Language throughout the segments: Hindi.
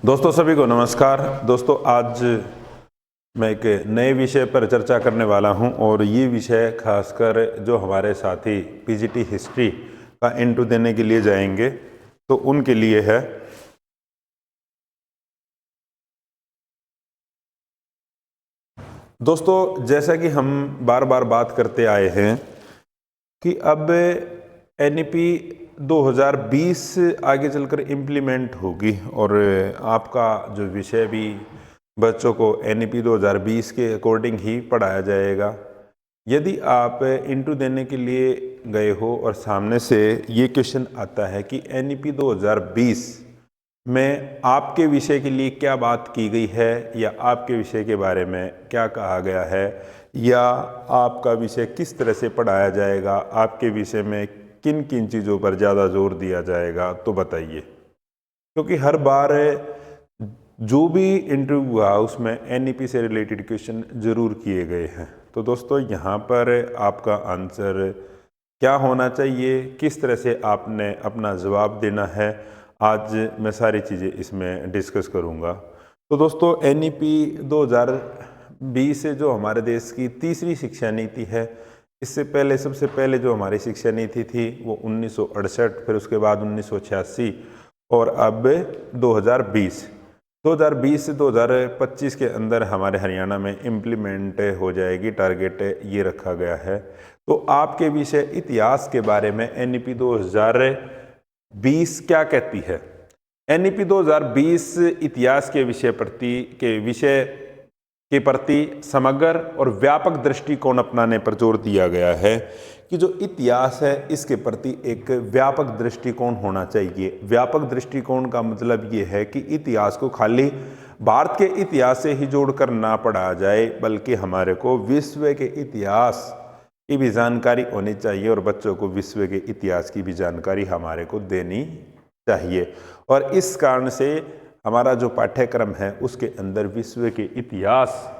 दोस्तों सभी को नमस्कार। दोस्तों आज मैं एक नए विषय पर चर्चा करने वाला हूं और ये विषय खासकर जो हमारे साथी पीजीटी हिस्ट्री का इंटरव्यू देने के लिए जाएंगे तो उनके लिए है। दोस्तों जैसा कि हम बार बार बात करते आए हैं कि अब एनईपी 2020 आगे चलकर इम्प्लीमेंट होगी और आपका जो विषय भी बच्चों को एनईपी 2020 के अकॉर्डिंग ही पढ़ाया जाएगा। यदि आप इंटरव्यू देने के लिए गए हो और सामने से ये क्वेश्चन आता है कि एनईपी 2020 में आपके विषय के लिए क्या बात की गई है या आपके विषय के बारे में क्या कहा गया है या आपका विषय किस तरह से पढ़ाया जाएगा, आपके विषय में किन किन चीज़ों पर ज़्यादा जोर दिया जाएगा, तो बताइए। क्योंकि हर बार जो भी इंटरव्यू हुआ उसमें एनईपी से रिलेटेड क्वेश्चन ज़रूर किए गए हैं। तो दोस्तों यहाँ पर आपका आंसर क्या होना चाहिए, किस तरह से आपने अपना जवाब देना है, आज मैं सारी चीज़ें इसमें डिस्कस करूँगा। तो दोस्तो68 एनईपी 2020 से जो हमारे देश की तीसरी शिक्षा नीति है, इससे पहले सबसे पहले जो हमारी शिक्षा नीति थी वो 1968, फिर उसके बाद 1986 और अब 2020 से 2025 के अंदर हमारे हरियाणा में इम्प्लीमेंट हो जाएगी। टारगेट ये रखा गया है। तो आपके विषय इतिहास के बारे में एनईपी 2020 क्या कहती है? एनईपी 2020 इतिहास के विषय के प्रति समग्र और व्यापक दृष्टिकोण अपनाने पर जोर दिया गया है कि जो इतिहास है इसके प्रति एक व्यापक दृष्टिकोण होना चाहिए। व्यापक दृष्टिकोण का मतलब ये है कि इतिहास को खाली भारत के इतिहास से ही जोड़कर ना पढ़ा जाए, बल्कि हमारे को विश्व के इतिहास की भी जानकारी होनी चाहिए और बच्चों को विश्व के इतिहास की भी जानकारी हमारे को देनी चाहिए। और इस कारण से हमारा जो पाठ्यक्रम है उसके अंदर विश्व के इतिहास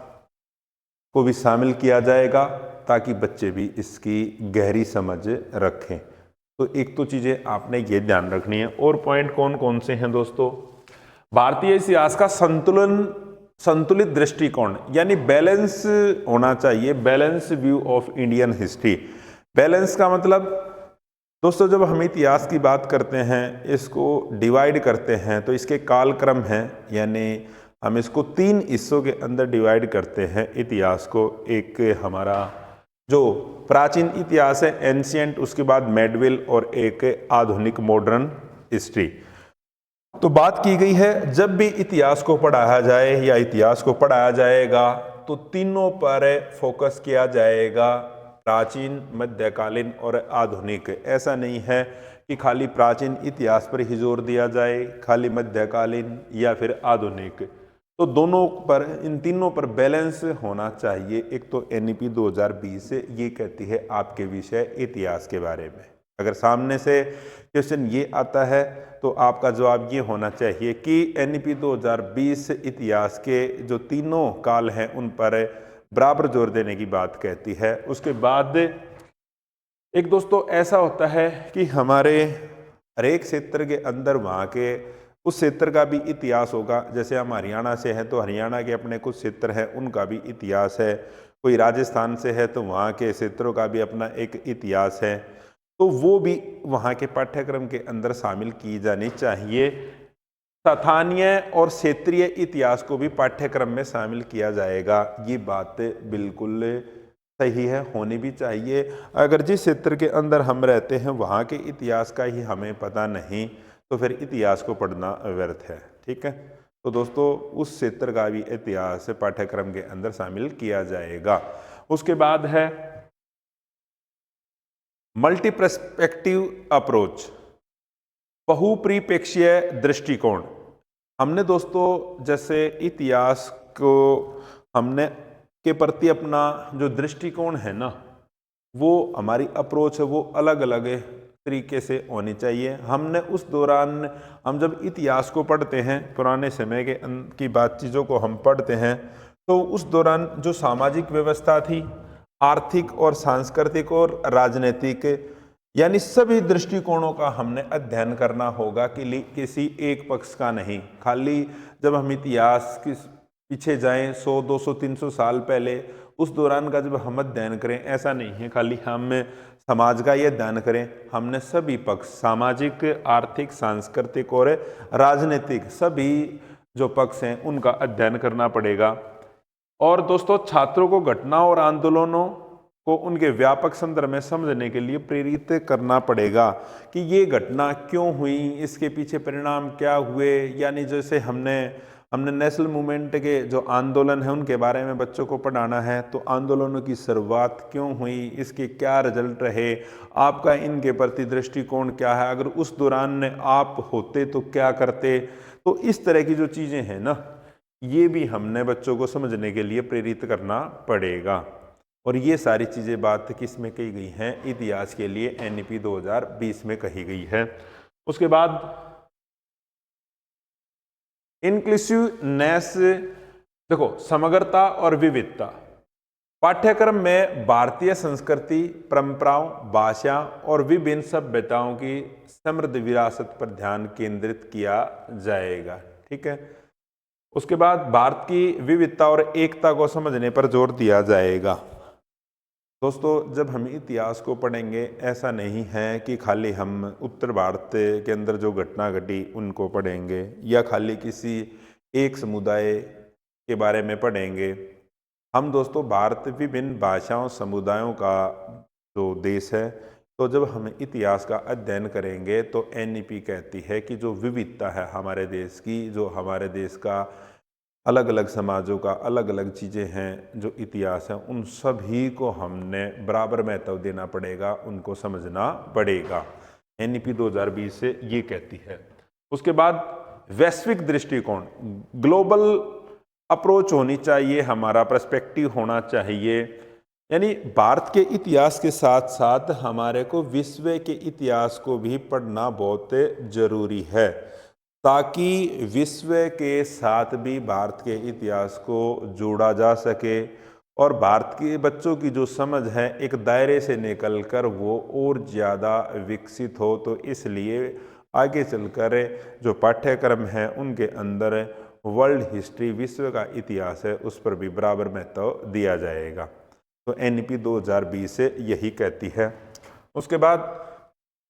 को भी शामिल किया जाएगा ताकि बच्चे भी इसकी गहरी समझ रखें। तो एक तो चीज़ें आपने ये ध्यान रखनी है। और पॉइंट कौन कौन से हैं दोस्तों? भारतीय इतिहास का संतुलित दृष्टिकोण यानी बैलेंस होना चाहिए, balance view of Indian history. Balance का मतलब दोस्तों जब हम इतिहास की बात करते हैं, इसको डिवाइड करते हैं तो इसके कालक्रम हैं, यानी हम इसको 3 हिस्सों के अंदर डिवाइड करते हैं इतिहास को। एक हमारा जो प्राचीन इतिहास है एंशिएंट, उसके बाद मेडीवल और एक आधुनिक मॉडर्न हिस्ट्री। तो बात की गई है जब भी इतिहास को पढ़ाया जाए या इतिहास को पढ़ाया जाएगा तो तीनों पर फोकस किया जाएगा, प्राचीन, मध्यकालीन और आधुनिक। ऐसा नहीं है कि खाली प्राचीन इतिहास पर ही जोर दिया जाए, खाली मध्यकालीन या फिर आधुनिक। तो दोनों पर, इन तीनों पर बैलेंस होना चाहिए। एक तो एनईपी 2020 ये कहती है आपके विषय इतिहास के बारे में। अगर सामने से क्वेश्चन ये आता है तो आपका जवाब ये होना चाहिए कि एनईपी 2020 इतिहास के जो तीनों काल हैं उन पर बराबर जोर देने की बात कहती है। उसके बाद एक दोस्तों ऐसा होता है कि हमारे हर एक क्षेत्र के अंदर वहाँ के उस क्षेत्र का भी इतिहास होगा। जैसे हम हरियाणा से हैं तो हरियाणा के अपने कुछ क्षेत्र हैं, उनका भी इतिहास है। कोई राजस्थान से है तो वहाँ के क्षेत्रों का भी अपना एक इतिहास है। तो वो भी वहाँ के पाठ्यक्रम के अंदर शामिल की जानी चाहिए। स्थानीय और क्षेत्रीय इतिहास को भी पाठ्यक्रम में शामिल किया जाएगा। ये बात बिल्कुल सही है, होनी भी चाहिए। अगर जिस क्षेत्र के अंदर हम रहते हैं वहाँ के इतिहास का ही हमें पता नहीं तो फिर इतिहास को पढ़ना व्यर्थ है। ठीक है, तो दोस्तों उस क्षेत्र का भी इतिहास पाठ्यक्रम के अंदर शामिल किया जाएगा। उसके बाद है मल्टी पर्सपेक्टिव अप्रोच, बहुपरिप्रेक्ष्य दृष्टिकोण। हमने दोस्तों जैसे इतिहास को हमने के प्रति अपना जो दृष्टिकोण है ना, वो हमारी अप्रोच है वो अलग अलग तरीके से होनी चाहिए। हमने उस दौरान, हम जब इतिहास को पढ़ते हैं, पुराने समय की बात चीज़ों को हम पढ़ते हैं, तो उस दौरान जो सामाजिक व्यवस्था थी, आर्थिक और सांस्कृतिक और राजनीतिक यानी सभी दृष्टिकोणों का हमने अध्ययन करना होगा कि किसी एक पक्ष का नहीं। खाली जब हम इतिहास के पीछे जाएं 100, 200, 300 साल पहले, उस दौरान का जब हम अध्ययन करें, ऐसा नहीं है खाली हम समाज का ये अध्ययन करें। हमने सभी पक्ष, सामाजिक, आर्थिक, सांस्कृतिक और राजनीतिक, सभी जो पक्ष हैं उनका अध्ययन करना पड़ेगा। और दोस्तों, छात्रों को घटना और आंदोलनों को उनके व्यापक संदर्भ में समझने के लिए प्रेरित करना पड़ेगा कि ये घटना क्यों हुई, इसके पीछे परिणाम क्या हुए। यानी जैसे हमने नेशनल मूवमेंट के जो आंदोलन है उनके बारे में बच्चों को पढ़ाना है, तो आंदोलनों की शुरुआत क्यों हुई, इसके क्या रिजल्ट रहे, आपका इनके प्रति दृष्टिकोण क्या है, अगर उस दौरान आप होते तो क्या करते। तो इस तरह की जो चीज़ें हैं ना, ये भी हमने बच्चों को समझने के लिए प्रेरित करना पड़ेगा। और ये सारी चीज़ें बात किस में कही गई हैं, इतिहास के लिए एनईपी 2020 में कही गई है। उसके बाद इंक्लूसिवनेस, देखो, समग्रता और विविधता। पाठ्यक्रम में भारतीय संस्कृति, परंपराओं, भाषा और विभिन्न सभ्यताओं की समृद्ध विरासत पर ध्यान केंद्रित किया जाएगा। ठीक है। उसके बाद भारत की विविधता और एकता को समझने पर जोर दिया जाएगा। दोस्तों, जब हम इतिहास को पढ़ेंगे, ऐसा नहीं है कि खाली हम उत्तर भारत के अंदर जो घटना घटी उनको पढ़ेंगे या खाली किसी एक समुदाय के बारे में पढ़ेंगे। हम दोस्तों, भारत विभिन्न भाषाओं, समुदायों का जो देश है, तो जब हम इतिहास का अध्ययन करेंगे तो एनईपी कहती है कि जो विविधता है हमारे देश की, जो हमारे देश का अलग अलग समाजों का अलग अलग चीज़ें हैं, जो इतिहास है, उन सभी को हमने बराबर महत्व देना पड़ेगा, उनको समझना पड़ेगा। एनईपी 2020 से ये कहती है। उसके बाद वैश्विक दृष्टिकोण, ग्लोबल अप्रोच होनी चाहिए, हमारा पर्सपेक्टिव होना चाहिए। यानी भारत के इतिहास के साथ साथ हमारे को विश्व के इतिहास को भी पढ़ना बहुत जरूरी है, ताकि विश्व के साथ भी भारत के इतिहास को जोड़ा जा सके और भारत के बच्चों की जो समझ है एक दायरे से निकलकर वो और ज़्यादा विकसित हो। तो इसलिए आगे चलकर जो पाठ्यक्रम है उनके अंदर वर्ल्ड हिस्ट्री, विश्व का इतिहास है, उस पर भी बराबर महत्व दिया जाएगा। तो एनईपी 2020 से यही कहती है। उसके बाद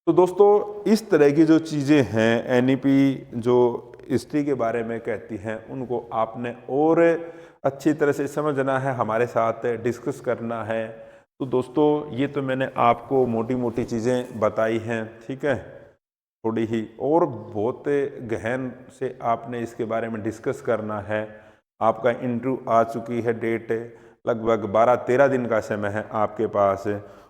तो दोस्तों, इस तरह की जो चीज़ें हैं एनईपी जो हिस्ट्री के बारे में कहती हैं, उनको आपने और अच्छी तरह से समझना है, हमारे साथ डिस्कस करना है। तो दोस्तों, ये तो मैंने आपको मोटी मोटी चीज़ें बताई हैं, ठीक है। थोड़ी ही और बहुत गहन से आपने इसके बारे में डिस्कस करना है। आपका इंटरव्यू आ चुकी है, डेट लगभग 12-13 दिन का समय है आपके पास।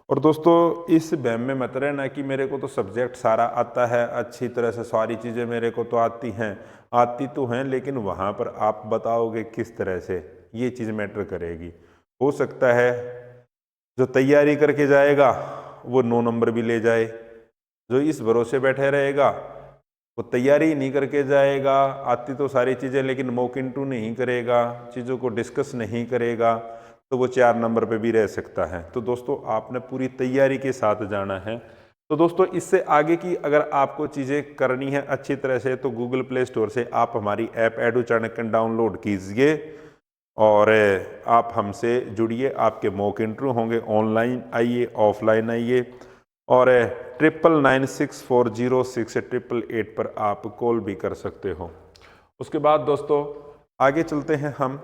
और दोस्तों, इस बहम में मत रहना कि मेरे को तो सब्जेक्ट सारा आता है, अच्छी तरह से सारी चीज़ें मेरे को तो आती हैं, आती तो हैं, लेकिन वहाँ पर आप बताओगे किस तरह से, ये चीज़ मैटर करेगी। हो सकता है जो तैयारी करके जाएगा वो 9 नंबर भी ले जाए, जो इस भरोसे बैठे रहेगा वो तैयारी नहीं करके जाएगा, आती तो सारी चीज़ें लेकिन मॉक इंटरव्यू नहीं करेगा, चीज़ों को डिस्कस नहीं करेगा, तो वो 4 नंबर पे भी रह सकता है। तो दोस्तों, आपने पूरी तैयारी के साथ जाना है। तो दोस्तों, इससे आगे की अगर आपको चीज़ें करनी है अच्छी तरह से, तो गूगल प्ले स्टोर से आप हमारी ऐप एडू चाणक्य डाउनलोड कीजिए और आप हमसे जुड़िए। आपके मॉक इंटरव्यू होंगे, ऑनलाइन आइए, ऑफलाइन आइए, और 9996406888 पर आप कॉल भी कर सकते हो। उसके बाद दोस्तों, आगे चलते हैं हम